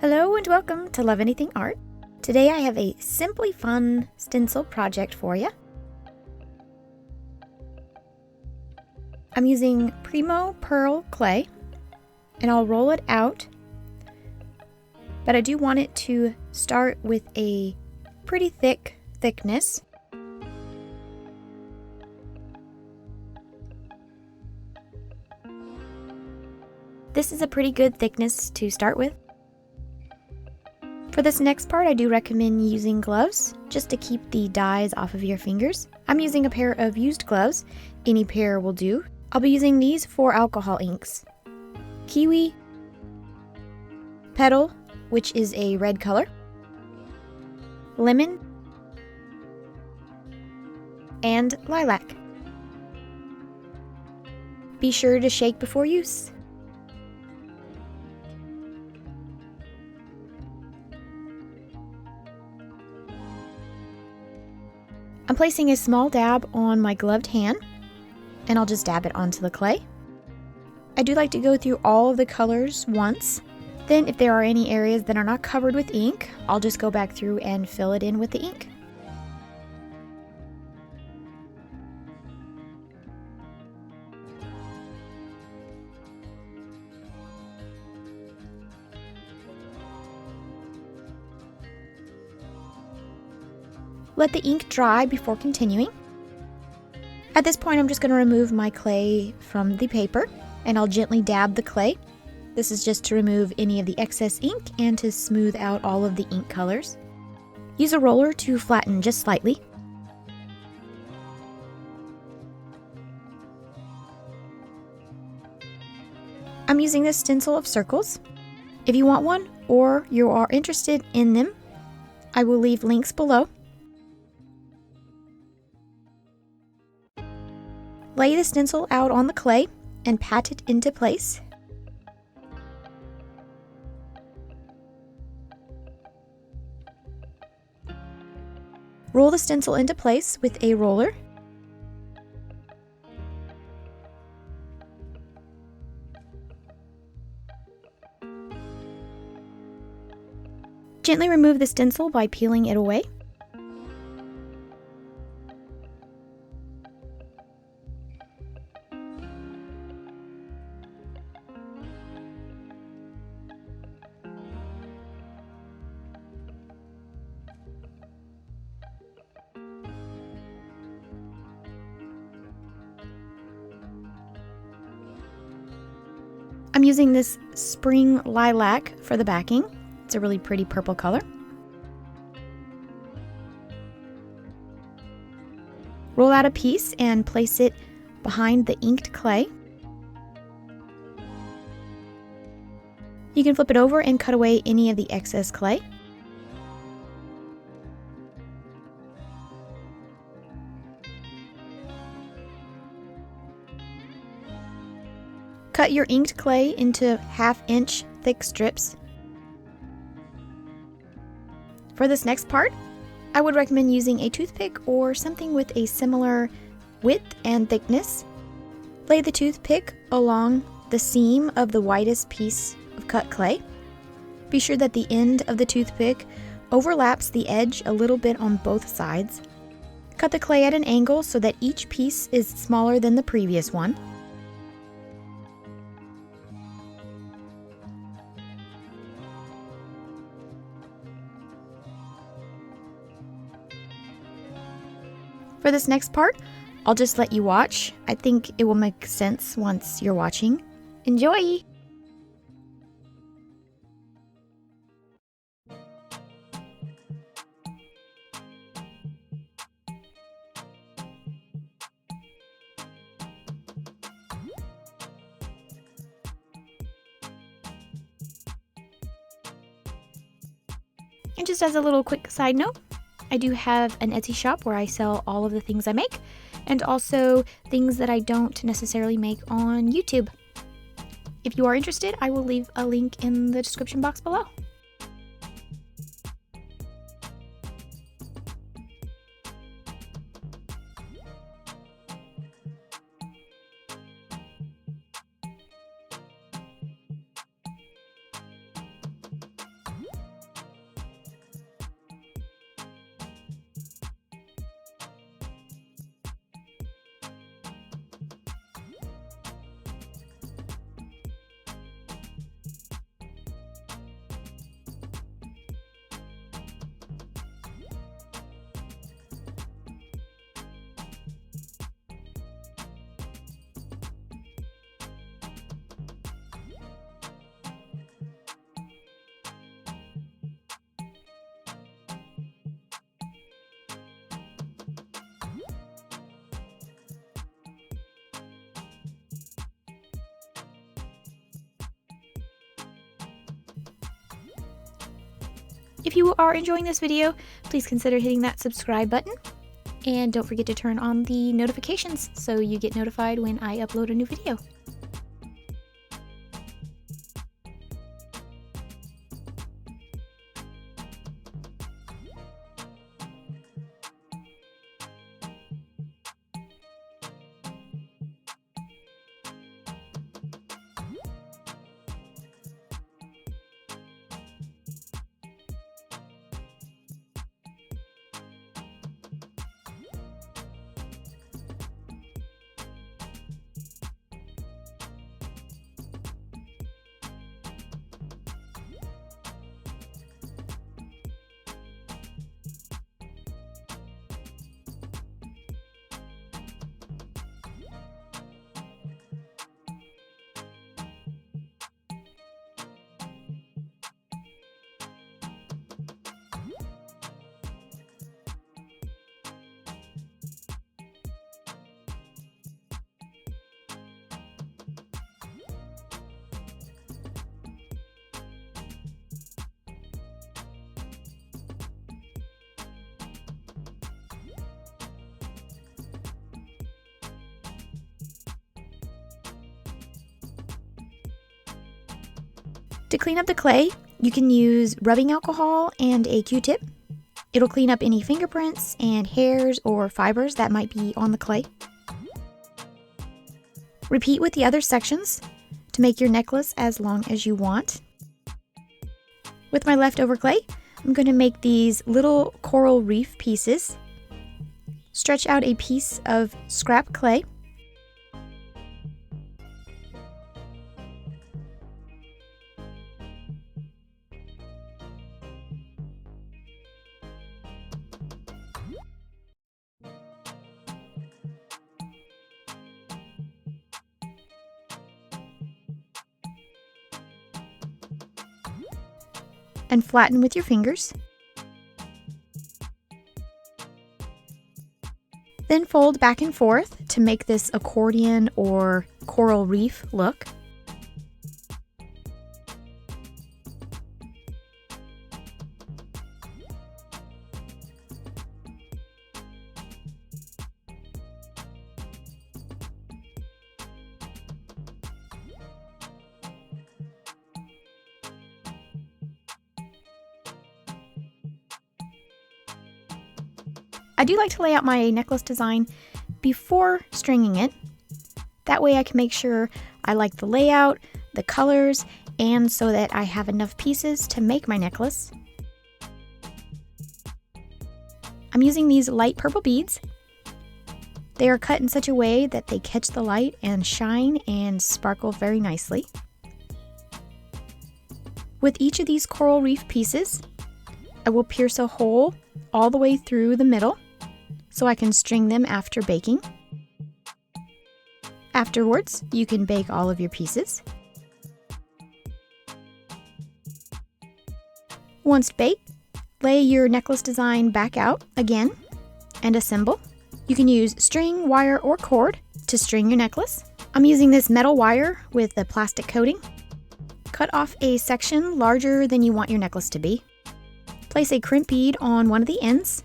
Hello and welcome to Love Anything Art. Today I have a simply fun stencil project for you. I'm using Primo Pearl clay and I'll roll it out, but I do want it to start with a pretty thickness. This is a pretty good thickness to start with. For this next part, I do recommend using gloves just to keep the dyes off of your fingers. I'm using a pair of used gloves. Any pair will do. I'll be using these 4 alcohol inks. Kiwi, Petal, which is a red color, Lemon, and Lilac. Be sure to shake before use. I'm placing a small dab on my gloved hand, and I'll just dab it onto the clay. I do like to go through all of the colors once. Then if there are any areas that are not covered with ink, I'll just go back through and fill it in with the ink. Let the ink dry before continuing. At this point, I'm just going to remove my clay from the paper, and I'll gently dab the clay. This is just to remove any of the excess ink and to smooth out all of the ink colors. Use a roller to flatten just slightly. I'm using this stencil of circles. If you want one or you are interested in them, I will leave links below. Lay the stencil out on the clay and pat it into place. Roll the stencil into place with a roller. Gently remove the stencil by peeling it away. I'm using this Spring Lilac for the backing. It's a really pretty purple color. Roll out a piece and place it behind the inked clay. You can flip it over and cut away any of the excess clay. Cut your inked clay into 1/2 inch thick strips. For this next part, I would recommend using a toothpick or something with a similar width and thickness. Lay the toothpick along the seam of the widest piece of cut clay. Be sure that the end of the toothpick overlaps the edge a little bit on both sides. Cut the clay at an angle so that each piece is smaller than the previous one. For this next part, I'll just let you watch. I think it will make sense once you're watching. Enjoy! And just as a little quick side note, I do have an Etsy shop where I sell all of the things I make, and also things that I don't necessarily make on YouTube. If you are interested, I will leave a link in the description box below. If you are enjoying this video, please consider hitting that subscribe button. And don't forget to turn on the notifications so you get notified when I upload a new video. To clean up the clay, you can use rubbing alcohol and a Q-tip. It'll clean up any fingerprints and hairs or fibers that might be on the clay. Repeat with the other sections to make your necklace as long as you want. With my leftover clay, I'm going to make these little coral reef pieces. Stretch out a piece of scrap clay. And flatten with your fingers. Then fold back and forth to make this accordion or coral reef look. I do like to lay out my necklace design before stringing it. That way I can make sure I like the layout, the colors, and so that I have enough pieces to make my necklace. I'm using these light purple beads. They are cut in such a way that they catch the light and shine and sparkle very nicely. With each of these coral reef pieces, I will pierce a hole all the way through the middle so I can string them after baking. Afterwards, you can bake all of your pieces. Once baked, lay your necklace design back out again and assemble. You can use string, wire, or cord to string your necklace. I'm using this metal wire with a plastic coating. Cut off a section larger than you want your necklace to be. Place a crimp bead on one of the ends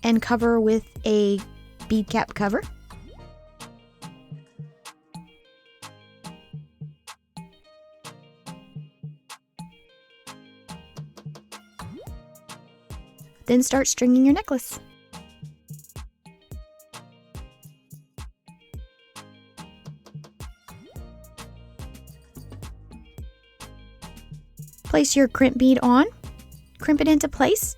and cover with a bead cap cover. Then start stringing your necklace. Place your crimp bead on, crimp it into place.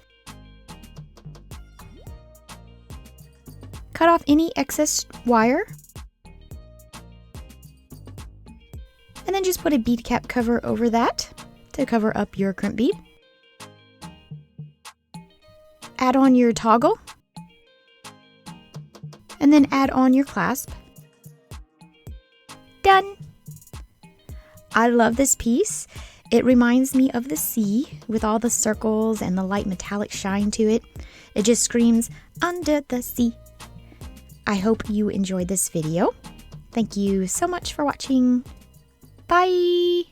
Cut off any excess wire. And then just put a bead cap cover over that to cover up your crimp bead. Add on your toggle. And then add on your clasp. Done! I love this piece. It reminds me of the sea with all the circles and the light metallic shine to it. It just screams, under the sea. I hope you enjoyed this video. Thank you so much for watching. Bye!